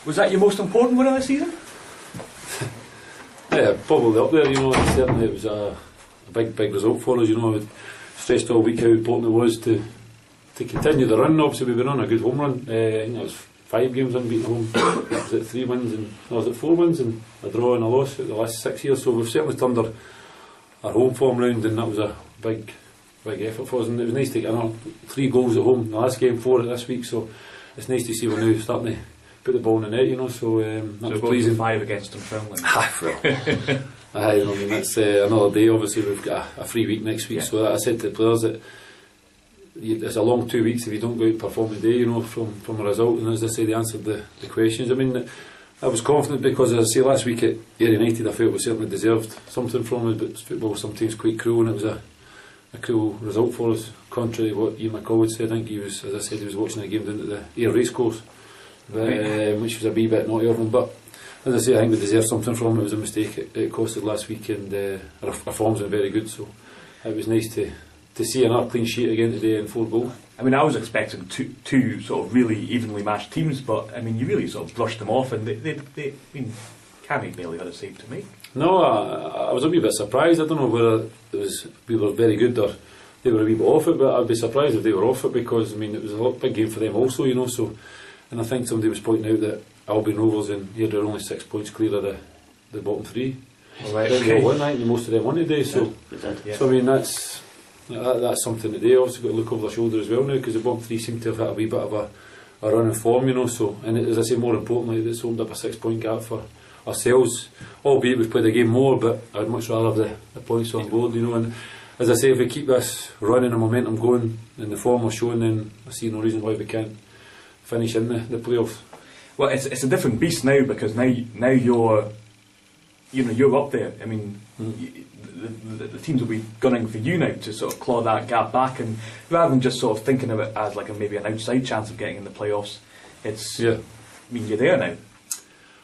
Was that your most important win of the season? Yeah, probably up there, you know. Certainly it was a big result for us, you know. I stressed all week how important it was to continue the run. Obviously we've been on a good home run. I think it was 5 games unbeaten home. Was it 3 wins and was it 4 wins and a draw and a loss at the last 6 years, so we've certainly turned our home form round, and that was a big effort for us, and it was nice to get another 3 goals at home in the last game, 4 this week, so it's nice to see we're now starting to put the ball in the net, you know, so that was pleasing. 5 against Dunfermline. I mean, that's another day. Obviously we've got a free week next week, so I said to the players that it's a long 2 weeks if you don't go out and perform today, you know, from a result, and as I say, they answered the questions. I mean, I was confident because, as I say, last week at Airdrie United I felt we certainly deserved something from us, but football is sometimes quite cruel, and it was a cool result for us, contrary to what Ian McCall said. I think he was, as I said, he was watching a game down at the Ayr Racecourse, which was a wee bit naughty of him, but as I say, I think we deserved something from it. It was a mistake it costed last week, and our forms were very good, so it was nice to see another clean sheet again today and 4 goals. I mean, I was expecting two sort of really evenly matched teams, but I mean, you really sort of brushed them off, and they I mean, Cammy barely had a save to make. No, I was a wee bit surprised. I don't know whether we were very good or they were a wee bit off it, but I'd be surprised if they were off it, because I mean, it was a big game for them also, you know. So, and I think somebody was pointing out that Albion Rovers and Airdrie are only 6 points clear of the bottom 3. Right, they all won, I think most of them won today. So, so I mean, that's something that they also got to look over their shoulder as well now, because the bottom 3 seem to have had a wee bit of a run in form, you know. So, and as I say, more importantly, it's opened up a 6-point gap for ourselves, albeit we've played a game more, but I'd much rather have the points on board, you know. And as I say, if we keep this running and momentum going and the form we're showing, then I see no reason why we can't finish in the playoffs. Well, it's a different beast now, because now you're up there. I mean, the teams will be gunning for you now to sort of claw that gap back, and rather than just sort of thinking of it as like maybe an outside chance of getting in the playoffs, it's I mean, you're there now.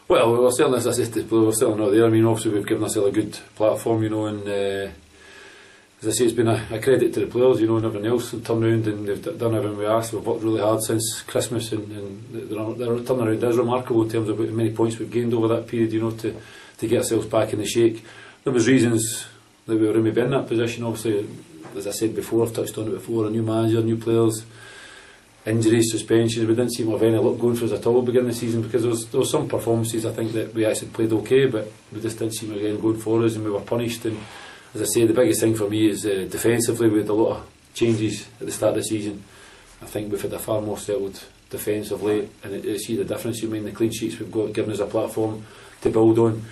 Well, we're certainly, as I said to the players, we're certainly not there. I mean, obviously we've given ourselves a good platform, you know, and as I say, it's been a credit to the players, you know, and everyone else have turned around and they've done everything we asked. We've worked really hard since Christmas, and their turnaround is remarkable in terms of how many points we've gained over that period, you know, to get ourselves back in the shake. There was reasons that we were maybe in that position. Obviously, as I said before, I've touched on it before, a new manager, new players, injuries, suspensions. We didn't seem to have any luck going for us at all at the beginning of the season, because there was some performances I think that we actually played okay, but we just didn't seem to get going for us, and we were punished. And as I say, the biggest thing for me is defensively. We had a lot of changes at the start of the season. I think we've had a far more settled defensively, and you see the difference. You mean the clean sheets we've got, giving us a platform to build on.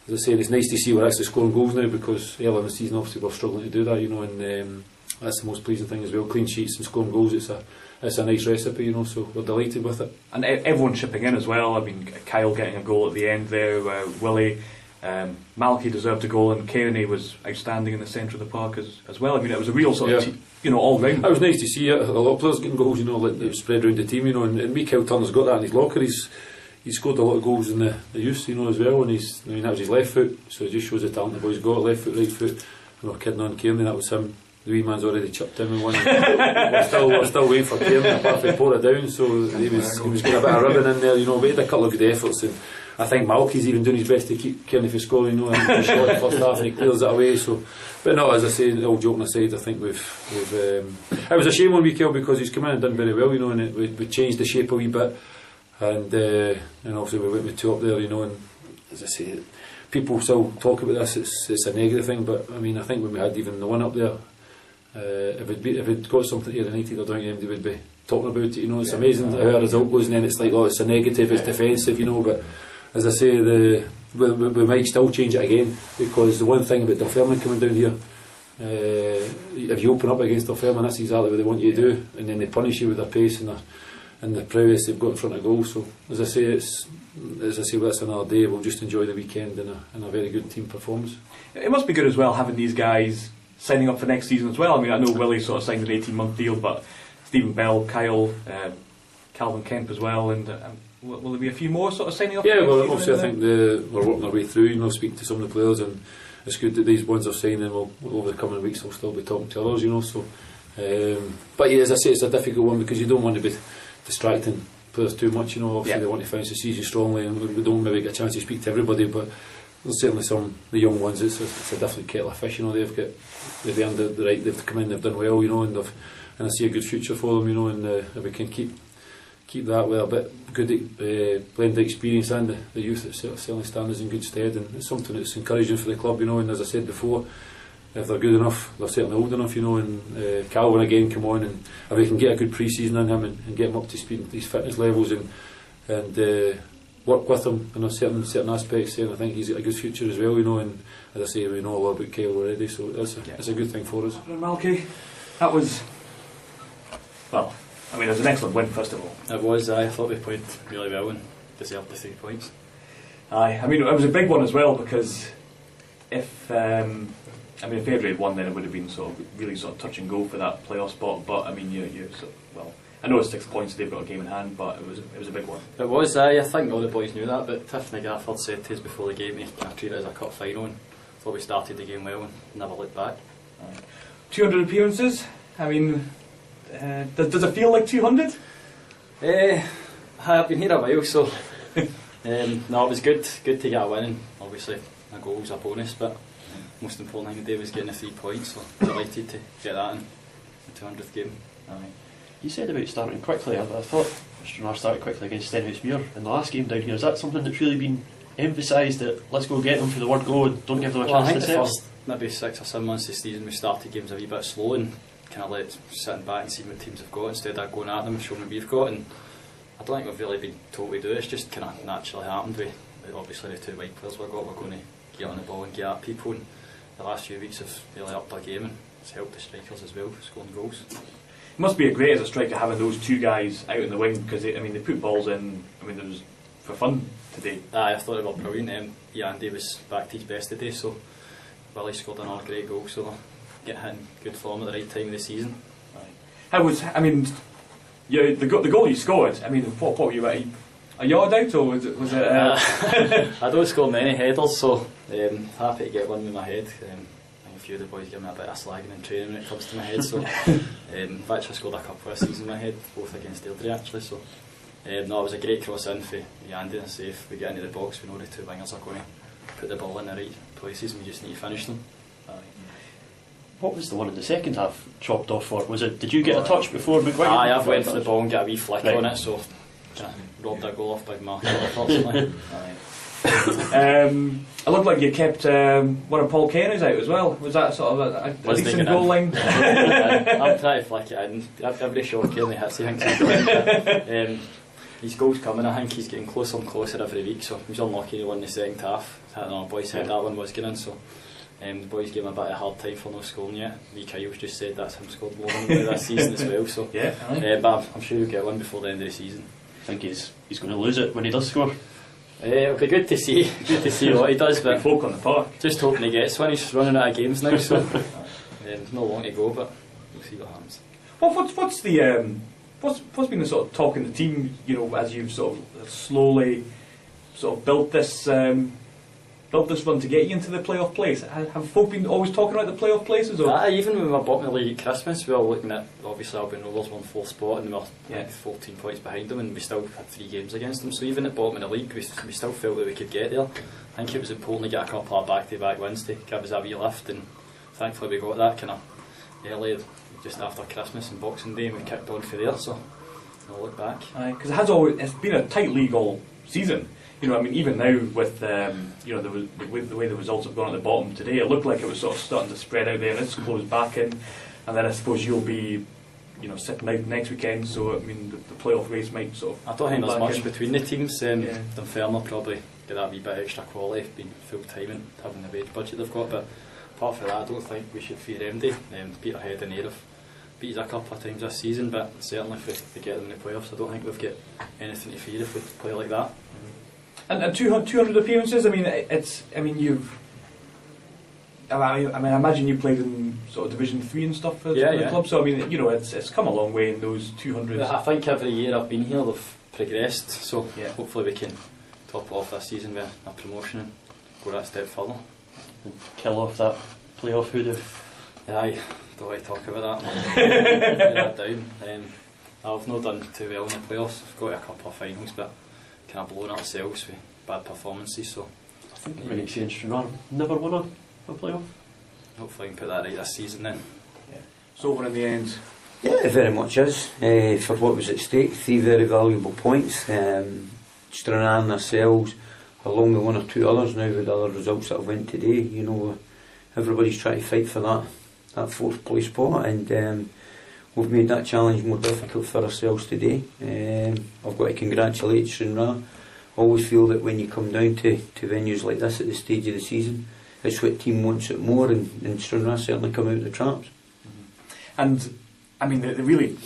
As I say, it's nice to see we're actually scoring goals now, because earlier in the season obviously we're struggling to do that, you know, and that's the most pleasing thing as well. Clean sheets and scoring goals, it's a nice recipe, you know, so we're delighted with it. And everyone chipping in as well. I mean, Kyle getting a goal at the end there, Willie, Malky deserved a goal, and Kearney was outstanding in the centre of the park as well. I mean, it was a real sort of all round. It was nice to see it. A lot of players getting goals, you know, like spread around the team, you know, and Mikael Turner's got that in his locker. He scored a lot of goals in the youth, you know, as well, and that was his left foot, so it just shows the talent the boy's got. Left foot, right foot. We were kidding on Kearney, that was him. The wee man's already chipped in with one. we're still waiting for Kearney apart from pour it down, so he was getting a bit of ribbon in there, you know. We had a couple of good efforts, and I think Malky's even doing his best to keep Kearney from scoring, you know, and he shot the first half and he clears it away. So, but no, as I say, all joking aside, I think we've it was a shame on Mikael, because he's come in and done very well, you know, and we changed the shape a wee bit, and obviously we went with 2 up there, you know, and as I say, people still talk about this, it's a negative thing, but I mean, I think when we had even the 1 up there, if it got something to United, I don't think anybody would be talking about it, you know. It's amazing how a result goes, and then it's like, oh, it's a negative, it's defensive, you know. But as I say, we might still change it again, because the one thing about Dunfermline coming down here, if you open up against Dunfermline, that's exactly what they want you to do, and then they punish you with their pace and the prowess they've got in front of goal. So as I say, that's another day. We'll just enjoy the weekend and a very good team performance. It must be good as well having these guys signing up for next season as well. I mean, I know Willie sort of signed an 18-month deal, but Stephen Bell, Kyle, Calvin Kemp as well, and will there be a few more sort of signing up? Yeah, well, obviously I think we're working our way through, you know, speaking to some of the players, and it's good that these ones are signing. We'll over the coming weeks we'll still be talking to others, you know. So, but yeah, as I say, it's a difficult one, because you don't want to be distracting players too much. Obviously they want to finish the season strongly, and we don't maybe get a chance to speak to everybody, but there's certainly some the young ones. It's a different kettle of fish. They've earned the right. They've come in, they've done well. And I see a good future for them. And if we can keep that with a bit good blend of experience and the youth, it certainly stand us in good stead, and it's something that's encouraging for the club. And as I said before, if they're good enough, they're certainly old enough. And Calvin again come on, and if we can get a good pre-season in him and get him up to speed with these fitness levels and work with him in certain aspects, then I think he's got a good future as well. And as I say, we know a lot about Kyle already, so it's a good thing for us. Malky, that was, well, I mean, it was an excellent win, first of all. It was. I thought we played really well and deserved the 3 points. Aye, I mean, it was a big one as well, because if Airdrie had won, then it would have been really touch and go for that playoff spot. But I mean, I know it's 6 points, they've got a game in hand, but it was a big one. It was. I think all the boys knew that, but Tiffany Gafford said to us before the game, he kind of treated it as a cup final, and thought we started the game well and never looked back. 200 appearances. I mean, does it feel like 200? I've been here a while, so no, it was good to get a win, and obviously a goal was a bonus, but most important thing today was getting the 3 points, so delighted to get that in the 200th game. Aye. You said about starting quickly. I thought Stranraer started quickly against Stenhousemuir in the last game down here. Is that something that's really been emphasised, that let's go get them for the word go and don't give them a chance to settle? I think the first maybe 6 or 7 months of the season we started games a wee bit slow and kind of let sitting back and see what teams have got instead of going at them and showing what we've got, and I don't think we've really been told to do it. It's just kind of naturally happened. Obviously the 2 wide players we've got, we're going to get on the ball and get at people, and the last few weeks have really upped our game, and it's helped the strikers as well, scoring goals. It must be great as a striker having those 2 guys out in the wing, because they put balls in. I mean, there was for fun today. I thought they were brilliant. Andy was back to his best today, so Willie scored another great goal, so they'll get hitting good form at the right time of the season. How was, the goal you scored, what were you at, a yard out, or was it I don't score many headers, so happy to get one with my head. A few of the boys give me a bit of slagging in training when it comes to my head, so I've actually scored a couple of season in my head, both against Airdrie actually, so no, it was a great cross in for Andy, and say if we get into the box we know the 2 wingers are going to put the ball in the right places and we just need to finish them. What was the one in the second half chopped off for? Did you get a touch before McGuire? I've went for the ball and got a wee flick on it, so robbed a goal off by Mark, unfortunately. It looked like you kept one of Paul Kenny's out as well. Was that sort of a decent goal line? I'm trying to flick it in. Every shot Kenny hits, he thinks he's going. His goal's coming. I think he's getting closer and closer every week, so he was unlucky to win the second half. I don't know, boys said that one was getting in, so the boys gave him a bit of a hard time for not scoring yet. Kyle's just said that's him scored more than this season as well, so but I'm sure he'll get one before the end of the season. I think he's going to lose it when he does score. It'll be good to see what he does, but folk on the park. Just hoping he gets one. He's running out of games now, so not long to go, but we'll see what happens. What's been the sort of talk in the team, as you've sort of slowly built this run to get you into the playoff place? Have folk been always talking about the playoff places? Or? Even when we were bottom of the league at Christmas, we were looking at, obviously Albion Rovers won 4th spot and we were 14 points behind them, and we still had 3 games against them, so even at bottom of the league we still felt that we could get there. I think it was important to get a couple of back-to-back wins to give us a wee lift, and thankfully we got that kind of early, just after Christmas and Boxing Day, and we kicked on for there, so I'll look back. Because it's been a tight league all season. Even now with the way the results have gone at the bottom today, it looked like it was sort of starting to spread out there, and it's closed back in, and then I suppose you'll be sitting out next weekend, so the playoff race might sort of... I don't think there's much between the teams. Dunfermline probably get that wee bit extra quality, being full time and having the wage budget they've got, but apart from that I don't think we should fear MD. Peter Head and Ayr have beat us a couple of times this season, but certainly if we get them in the playoffs I don't think we've got anything to fear if we play like that. And 200 appearances. I imagine you played in sort of Division 3 and stuff for the club. So it's come a long way in those 200s. I think every year I've been here they've progressed. So hopefully we can top off this season with a promotion and go that step further. And kill off that playoff hoodoo. Aye, don't want to talk about that. That down. I've not done too well in the playoffs. I've got a couple of finals, but kind of blown ourselves with bad performances. So I think I'm right saying Stranraer never won a playoff. hopefully I can put that right this season then. It's over in the end. Yeah, it very much is. For what was at stake, 3 very valuable points. Stranraer and ourselves, along with 1 or 2 others now with other results that have went today. You know, everybody's trying to fight for that 4th place spot, and we've made that challenge more difficult for ourselves today. I've got to congratulate Stranraer. I always feel that when you come down to venues like this at this stage of the season, it's what team wants it more, and Stranraer certainly come out of the traps. And I mean, they really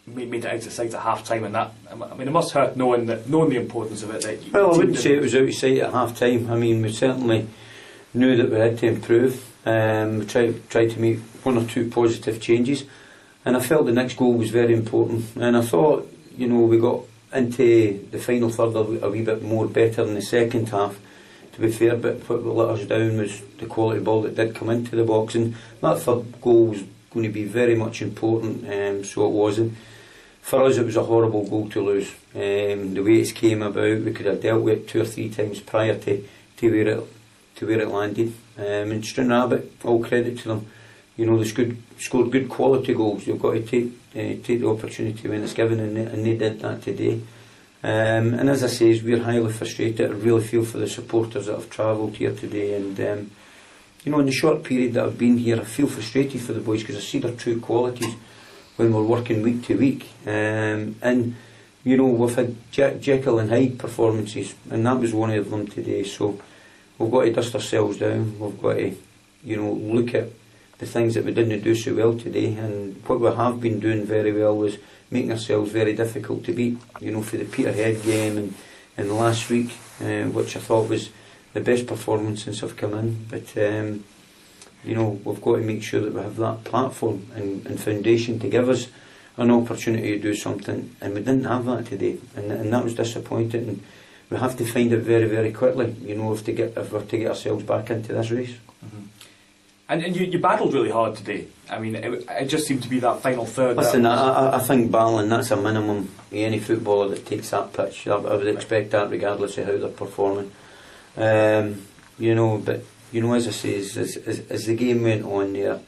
made it out of sight at half time, and that, I mean, it must hurt knowing the importance of it. That Well, I wouldn't say it was out of sight at half time. I mean, we certainly knew that we had to improve. We tried to make 1 or 2 positive changes, and I felt the next goal was very important. And I thought, you know, we got into the final third a wee bit more better in the second half, to be fair, but what let us down was the quality ball that did come into the box, and that third goal was going to be very much important, so it wasn't. For us, it was a horrible goal to lose. The way it came about, we could have dealt with it 2 or 3 times prior to where it landed. And Stranraer, but all credit to them. You know, they scored good quality goals. You've got to take the opportunity when it's given, and they did that today. And as I say, we're highly frustrated. I really feel for the supporters that have travelled here today, and you know, in the short period that I've been here, I feel frustrated for the boys because I see their true qualities when we're working week to week. And you know, we've had Jekyll and Hyde performances, and that was one of them today. So we've got to dust ourselves down. We've got to, you know, look at the things that we didn't do so well today, and what we have been doing very well was making ourselves very difficult to beat. You know, for the Peterhead game and last week, which I thought was the best performance since I've come in. But you know, we've got to make sure that we have that platform and foundation to give us an opportunity to do something, and we didn't have that today, and that was disappointing. And we have to find it very, very quickly, you know, if we're to get ourselves back into this race. Mm-hmm. And you battled really hard today. I mean, it just seemed to be that final third. Listen, I think battling, that's a minimum of any footballer that takes that pitch. I would expect that regardless of how they're performing. You know, but you know, as I say, as the game went on there,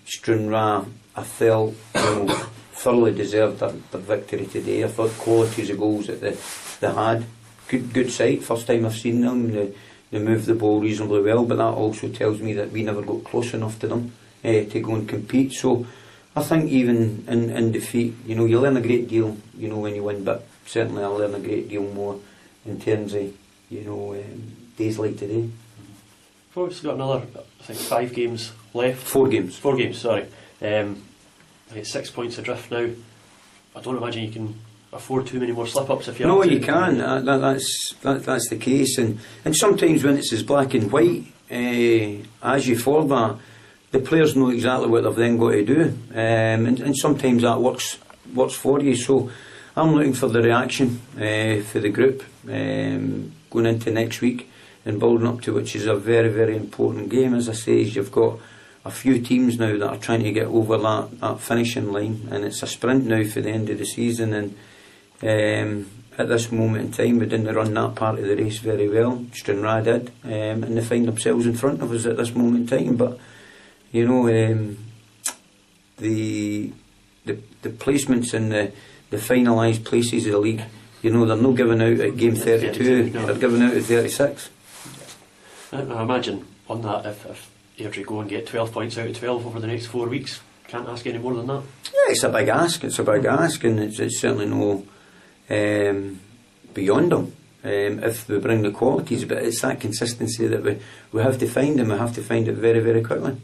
Stranraer, I felt, you know, thoroughly deserved their victory today. I thought qualities of goals that they had, good sight. First time I've seen them. They moved the ball reasonably well, but that also tells me that we never got close enough to them to go and compete. So I think even in defeat, you know, you learn a great deal, you know, when you win, but certainly I learn a great deal more in terms of, you know, days like today. We've obviously got another, I think, 5 games left. 4 games. 4 games, sorry. I think 6 points adrift now. I don't imagine you can afford too many more slip-ups if you No, have to. you can. That's the case, and sometimes when it's as black and white as you for that, the players know exactly what they've then got to do, and sometimes that works for you. So I'm looking for the reaction for the group going into next week and building up to, which is a very, very important game. As I say, you've got a few teams now that are trying to get over that finishing line, and it's a sprint now for the end of the season. And at this moment in time, we didn't run that part of the race very well. Stranraer did, and they find themselves in front of us at this moment in time. But you know, the placements in the finalised places of the league, you know, they're not given out at game 32. They're given out at 36. I imagine on that, if Airdrie go and get 12 points out of 12 over the next 4 weeks, can't ask any more than that. Yeah, it's a big ask. It's a big ask, and it's certainly no beyond them if we bring the qualities. But it's that consistency that we have to find, and we have to find it very, very quickly.